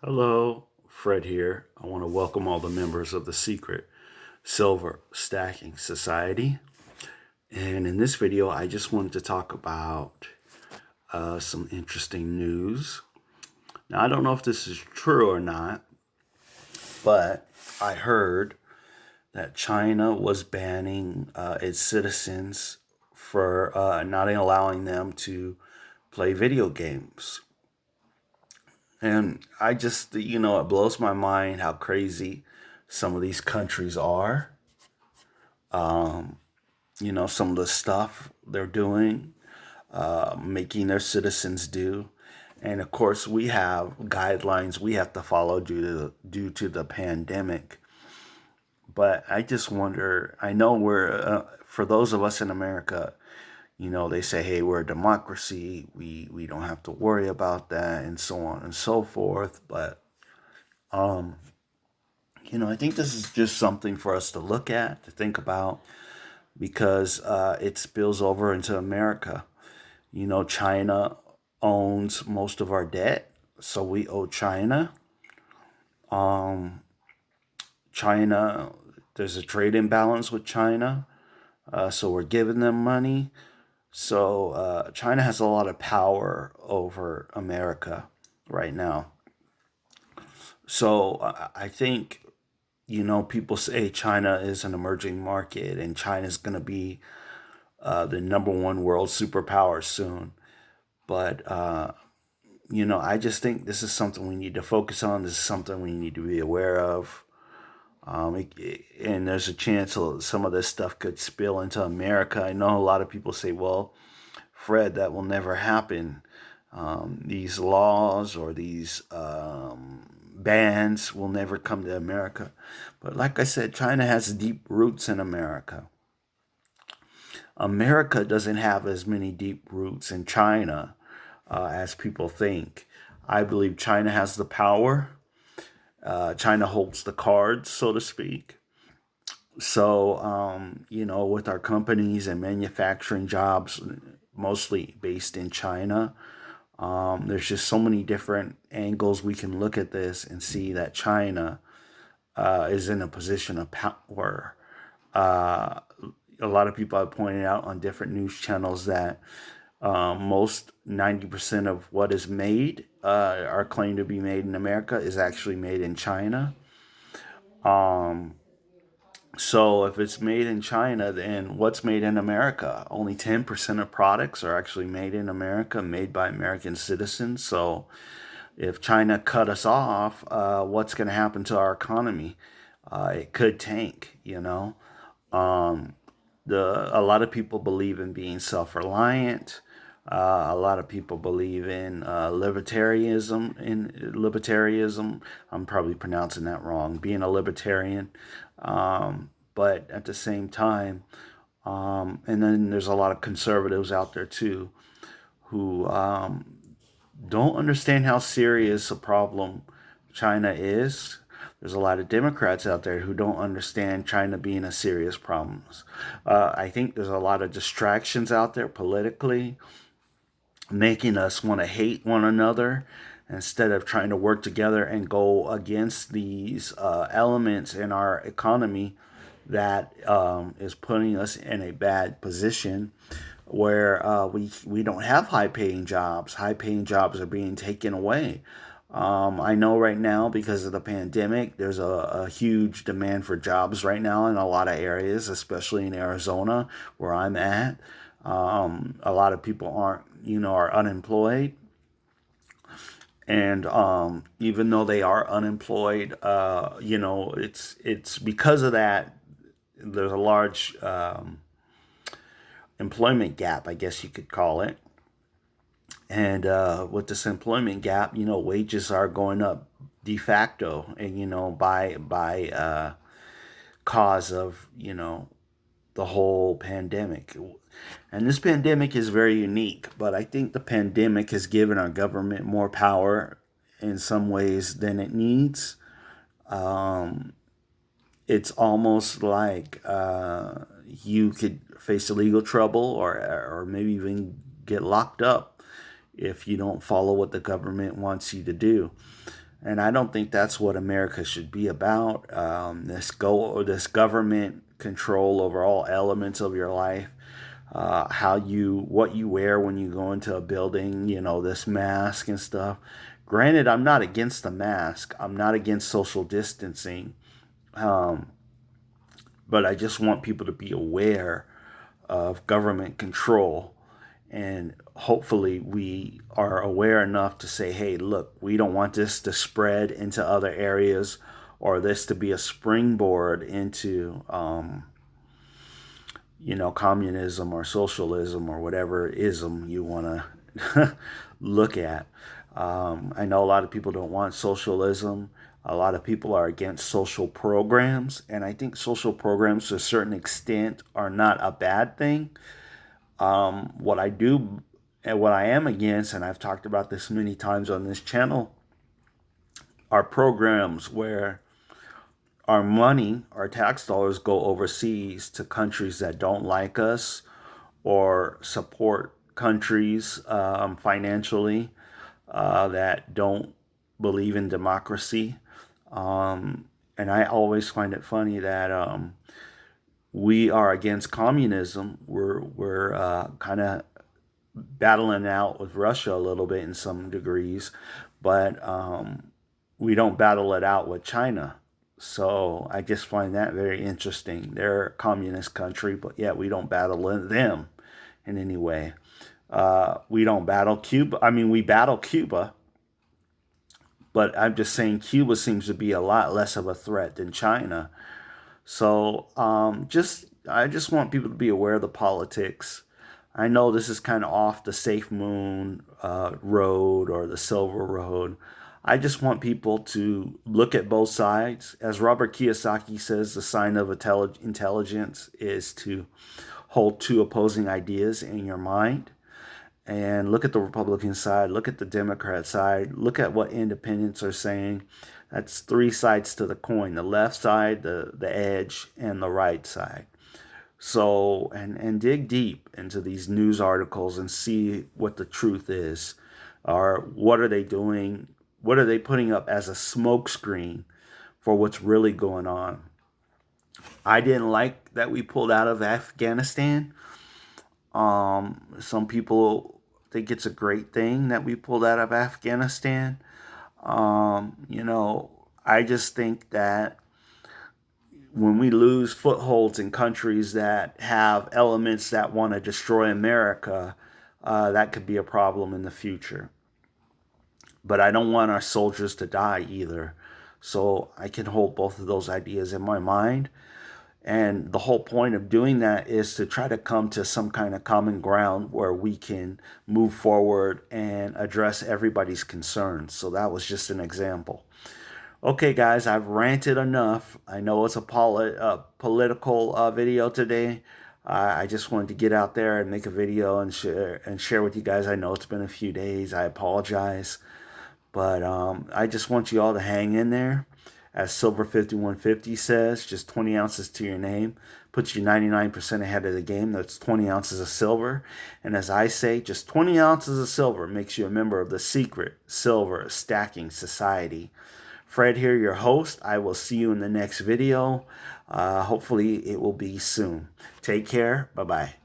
Hello, Fred here. I want to welcome all the members of the Secret Silver Stacking Society. And in this video, I just wanted to talk about some interesting news. Now, I don't know if this is true or not, but I heard that China was banning its citizens for not allowing them to play video games. And I just, it blows my mind how crazy some of these countries are. Some of the stuff they're doing, making their citizens do. And of course, we have guidelines we have to follow due to the pandemic. But I just wonder, I know for those of us in America, they say, hey, we're a democracy. We don't have to worry about that and so on and so forth. But I think this is just something for us to look at, to think about, because it spills over into America. China owns most of our debt, so we owe China. China, there's a trade imbalance with China, so we're giving them money. So China has a lot of power over America right now. So I think people say China is an emerging market and China is going to be the number one world superpower soon. But, I just think this is something we need to focus on. This is something we need to be aware of. And there's a chance some of this stuff could spill into America. I know a lot of people say, well, Fred, that will never happen. These laws or these bans will never come to America. But like I said, China has deep roots in America. America doesn't have as many deep roots in China as people think. I believe China has the power. China holds the cards, so to speak. So, with our companies and manufacturing jobs, mostly based in China, there's just so many different angles we can look at this and see that China is in a position of power. A lot of people have pointed out on different news channels that most 90% of what is made, are claimed to be made in America, is actually made in China. So if it's made in China, then what's made in America? Only 10% of products are actually made in America, made by American citizens. So if China cut us off, what's going to happen to our economy? It could tank, A lot of people believe in being self-reliant. A lot of people believe in libertarianism. I'm probably pronouncing that wrong. Being a libertarian, but at the same time, and then there's a lot of conservatives out there too, who don't understand how serious a problem China is. There's a lot of Democrats out there who don't understand China being a serious problem. I think there's a lot of distractions out there politically, making us want to hate one another instead of trying to work together and go against these elements in our economy that is putting us in a bad position where we don't have high paying jobs. High paying jobs are being taken away. I know right now, because of the pandemic, there's a huge demand for jobs right now in a lot of areas, especially in Arizona, where I'm at. A lot of people are unemployed. And even though they are unemployed, it's because of that, there's a large employment gap, I guess you could call it. And with this employment gap, wages are going up de facto, and by cause of the whole pandemic. And this pandemic is very unique, but I think the pandemic has given our government more power in some ways than it needs. It's almost like you could face legal trouble, or maybe even get locked up if you don't follow what the government wants you to do. And I don't think that's what America should be about. This government control over all elements of your life, what you wear when you go into a building, this mask and stuff. Granted, I'm not against the mask. I'm not against social distancing. Um, but I just want people to be aware of government control. And hopefully we are aware enough to say, hey, look, we don't want this to spread into other areas, or this to be a springboard into, communism or socialism or whatever ism you want to look at. I know a lot of people don't want socialism. A lot of people are against social programs. And I think social programs to a certain extent are not a bad thing. What I do and what I am against, and I've talked about this many times on this channel, are programs where our money, our tax dollars go overseas to countries that don't like us or support countries financially that don't believe in democracy. And I always find it funny that we are against communism. We're kind of battling out with Russia a little bit in some degrees, but we don't battle it out with China. So I just find that very interesting. They're a communist country, but yet we don't battle them in any way. We don't battle Cuba. I mean, we battle Cuba, but I'm just saying Cuba seems to be a lot less of a threat than China. So I just want people to be aware of the politics. I know this is kind of off the safe moon road or the silver road. I just want people to look at both sides. As Robert Kiyosaki says, the sign of intelligence is to hold two opposing ideas in your mind. And look at the Republican side, look at the Democrat side, look at what independents are saying. That's three sides to the coin: the left side, the edge, and the right side. So, and dig deep into these news articles and see what the truth is. Or what are they doing? What are they putting up as a smokescreen for what's really going on? I didn't like that we pulled out of Afghanistan. Some people think it's a great thing that we pulled out of Afghanistan. I just think that when we lose footholds in countries that have elements that want to destroy America, that could be a problem in the future. But I don't want our soldiers to die either. So I can hold both of those ideas in my mind. And the whole point of doing that is to try to come to some kind of common ground where we can move forward and address everybody's concerns. So that was just an example. Okay, guys, I've ranted enough. I know it's a political video today. I just wanted to get out there and make a video and share with you guys. I know it's been a few days. I apologize. But I just want you all to hang in there. As Silver 5150 says, just 20 ounces to your name puts you 99% ahead of the game. That's 20 ounces of silver. And as I say, just 20 ounces of silver makes you a member of the secret silver stacking society. Fred here, your host. I will see you in the next video. Hopefully it will be soon. Take care. Bye-bye.